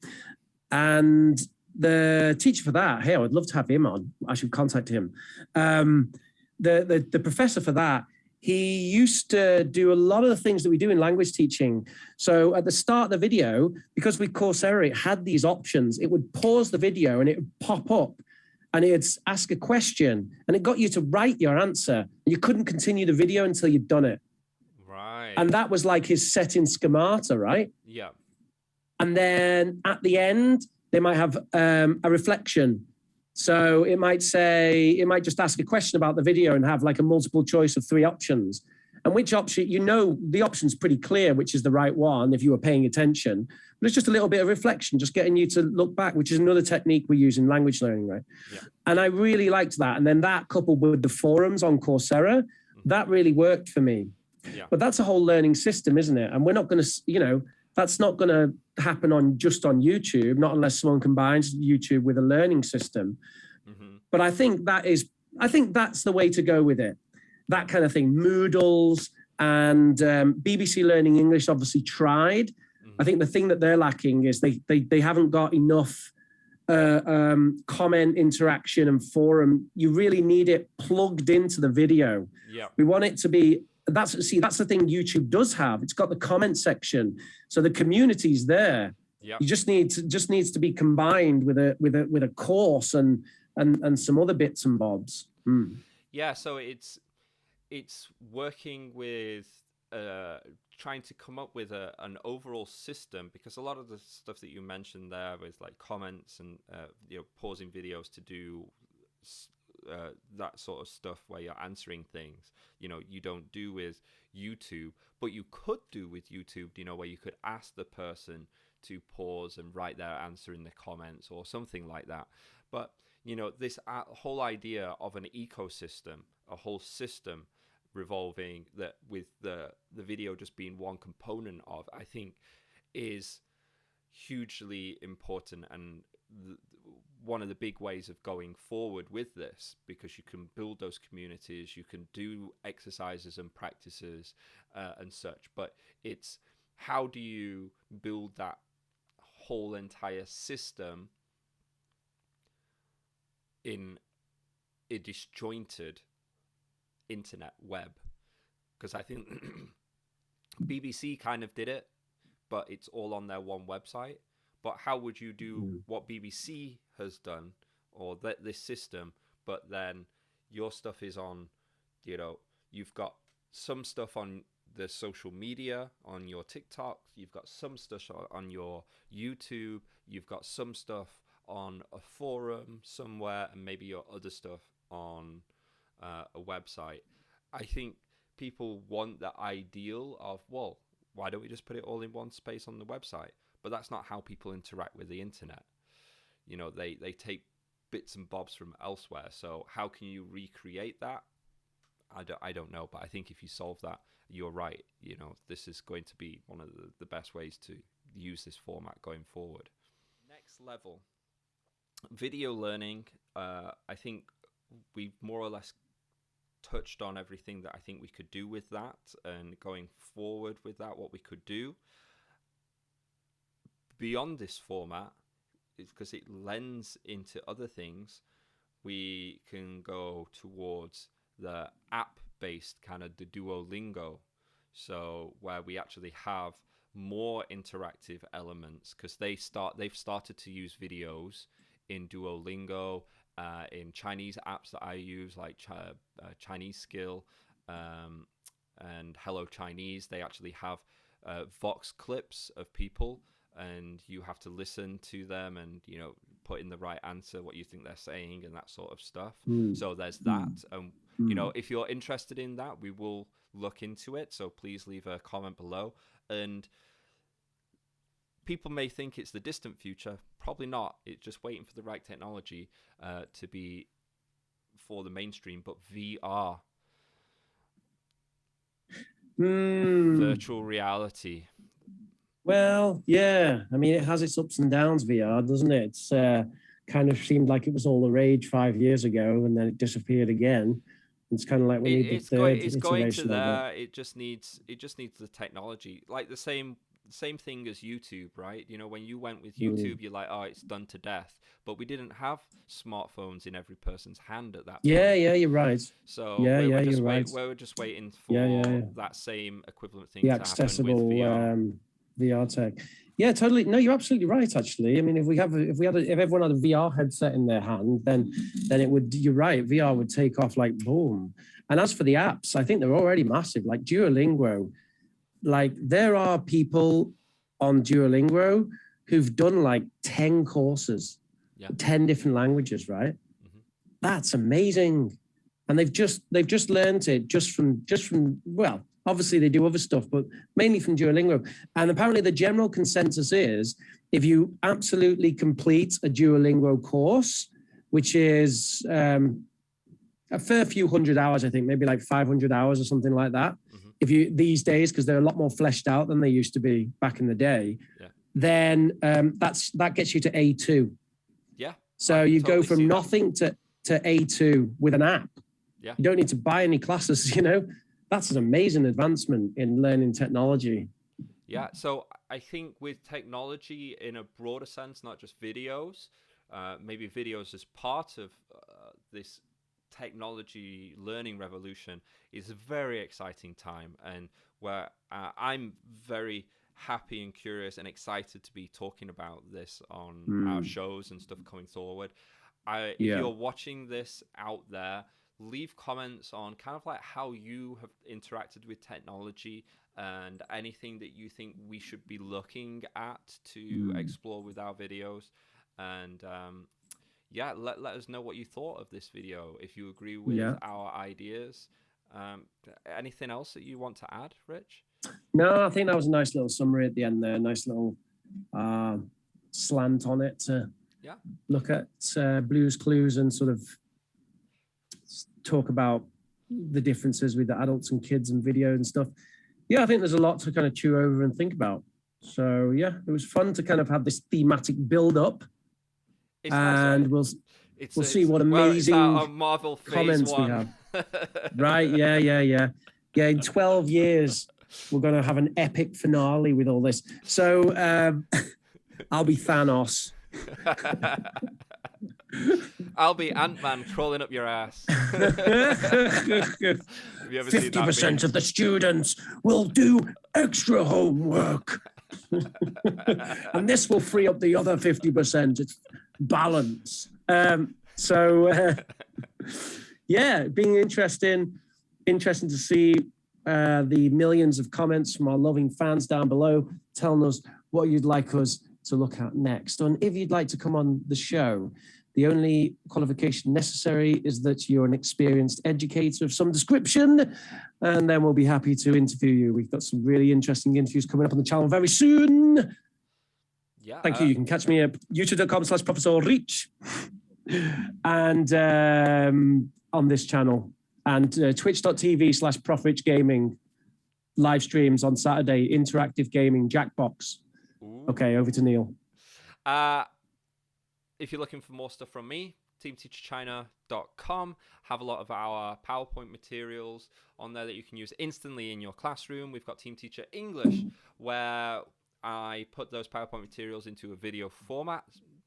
And the teacher for that, hey, I would love to have him on. I should contact him. The professor for that, he used to do a lot of the things that we do in language teaching. So at the start of the video, because with Coursera, it had these options. It would pause the video and it would pop up and it'd ask a question and it got you to write your answer. You couldn't continue the video until you'd done it. Right. And that was like his setting schemata, right? Yeah. And then at the end, they might have a reflection. So it might just ask a question about the video and have like a multiple choice of 3 options. And which option, the option's pretty clear, which is the right one if you were paying attention. But it's just a little bit of reflection, just getting you to look back, which is another technique we use in language learning, right? Yeah. And I really liked that. And then that coupled with the forums on Coursera, that really worked for me. Yeah. But that's a whole learning system, isn't it? And we're not going to, that's not going to happen just on YouTube, not unless someone combines YouTube with a learning system. But I think that's the way to go with it. That kind of thing. Moodles and BBC Learning English obviously tried. I think the thing that they're lacking is they haven't got enough comment interaction and forum. You really need it plugged into the video. Yeah. We want it to be. That's the thing YouTube does have. It's got the comment section, so the community's there. Yep. You just needs to be combined with a course and some other bits and bobs. Yeah, so it's working with trying to come up with an overall system, because a lot of the stuff that you mentioned there with like comments and pausing videos to do that sort of stuff where you're answering things, you don't do with YouTube, but you could do with YouTube, where you could ask the person to pause and write their answer in the comments or something like that. But this whole idea of an ecosystem, a whole system revolving that with the video just being one component of, I think is hugely important and one of the big ways of going forward with this, because you can build those communities, you can do exercises and practices and such, but it's how do you build that whole entire system in a disjointed internet web? Because I think BBC kind of did it, but it's all on their one website. But how would you do what BBC has done, or this system, but then your stuff is on, you've got some stuff on the social media, on your TikTok, you've got some stuff on your YouTube, you've got some stuff on a forum somewhere, and maybe your other stuff on a website. I think people want the ideal of, well, why don't we just put it all in one space on the website? But that's not how people interact with the internet. They take bits and bobs from elsewhere. So how can you recreate that? I don't know. But I think if you solve that, you're right. This is going to be one of the best ways to use this format going forward. Next level, video learning. I think we've more or less touched on everything that I think we could do with that, and going forward with that, what we could do. Beyond this format, because it lends into other things, we can go towards the app-based kind of the Duolingo. So where we actually have more interactive elements, because they've started to use videos in Duolingo, in Chinese apps that I use, like Chinese Skill and Hello Chinese. They actually have Vox clips of people, and you have to listen to them and, you know, put in the right answer, what you think they're saying, and that sort of stuff. So there's that. You know, if you're interested in that, we will look into it. So please leave a comment below. And people may think it's the distant future. Probably not. It's just waiting for the right technology to be for the mainstream. But VR, virtual reality. Well, yeah. I mean, it has its ups and downs, VR, doesn't it? It's kind of seemed like it was all the rage 5 years ago, and then it disappeared again. It's kind of like when It's going to there. It just needs the technology, like the same thing as YouTube, right? You know, when you went with YouTube, you're like, oh, it's done to death. But we didn't have smartphones in every person's hand at that point. Yeah, you're right. So you're right. we're just waiting for that same equivalent thing to happen accessible with VR. VR tech. Yeah, totally. No, you're absolutely right. Actually, I mean, if everyone had a VR headset in their hand, then it would. You're right. VR would take off like boom. And as for the apps, I think they're already massive. Like Duolingo, like there are people on Duolingo who've done like 10 courses, 10 different languages. Right? That's amazing. And they've just learned it just from well. Obviously, they do other stuff, but mainly from Duolingo. And apparently the general consensus is if you absolutely complete a Duolingo course, which is a fair few hundred hours, I think, maybe like 500 hours or something like that. If you these days, because they're a lot more fleshed out than they used to be back in the day, then that gets you to A2. Yeah. So you go from nothing to A2 with an app. Yeah. You don't need to buy any classes, you know. That's an amazing advancement in learning technology. Yeah, so I think with technology in a broader sense, not just videos, maybe videos as part of this technology learning revolution is a very exciting time, and where I'm very happy and curious and excited to be talking about this on our shows and stuff coming forward. If you're watching this out there, leave comments on kind of like how you have interacted with technology and anything that you think we should be looking at to explore with our videos. And let us know what you thought of this video, if you agree with our ideas. Anything else that you want to add, Rich? No, I think that was a nice little summary at the end there. Nice little slant on it to look at Blue's Clues and sort of talk about the differences with the adults and kids and video and stuff. Yeah, I think there's a lot to kind of chew over and think about. So yeah, it was fun to kind of have this thematic build up, and we'll see what amazing Marvel comments we have. Right? Yeah. In 12 years, we're going to have an epic finale with all this. So I'll be Thanos. I'll be Ant-Man crawling up your ass. 50% of the students will do extra homework. And this will free up the other 50%. It's balance. Being interesting to see the millions of comments from our loving fans down below telling us what you'd like us to look at next. And if you'd like to come on the show, the only qualification necessary is that you're an experienced educator of some description, and then we'll be happy to interview you. We've got some really interesting interviews coming up on the channel very soon. Yeah. Thank you. You can catch me at youtube.com/Professor Reach and on this channel, and twitch.tv/Prof Rich Gaming live streams on Saturday, interactive gaming, Jackbox. Okay, over to Neil. If you're looking for more stuff from me, teamteacherchina.com have a lot of our PowerPoint materials on there that you can use instantly in your classroom. We've got Team Teacher English, where I put those PowerPoint materials into a video format,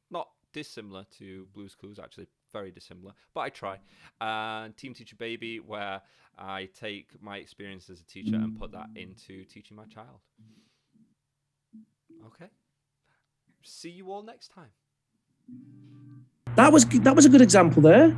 not dissimilar to Blue's Clues, actually very dissimilar, but I try. And Team Teacher Baby, where I take my experience as a teacher and put that into teaching my child. Okay. See you all next time. That was a good example there.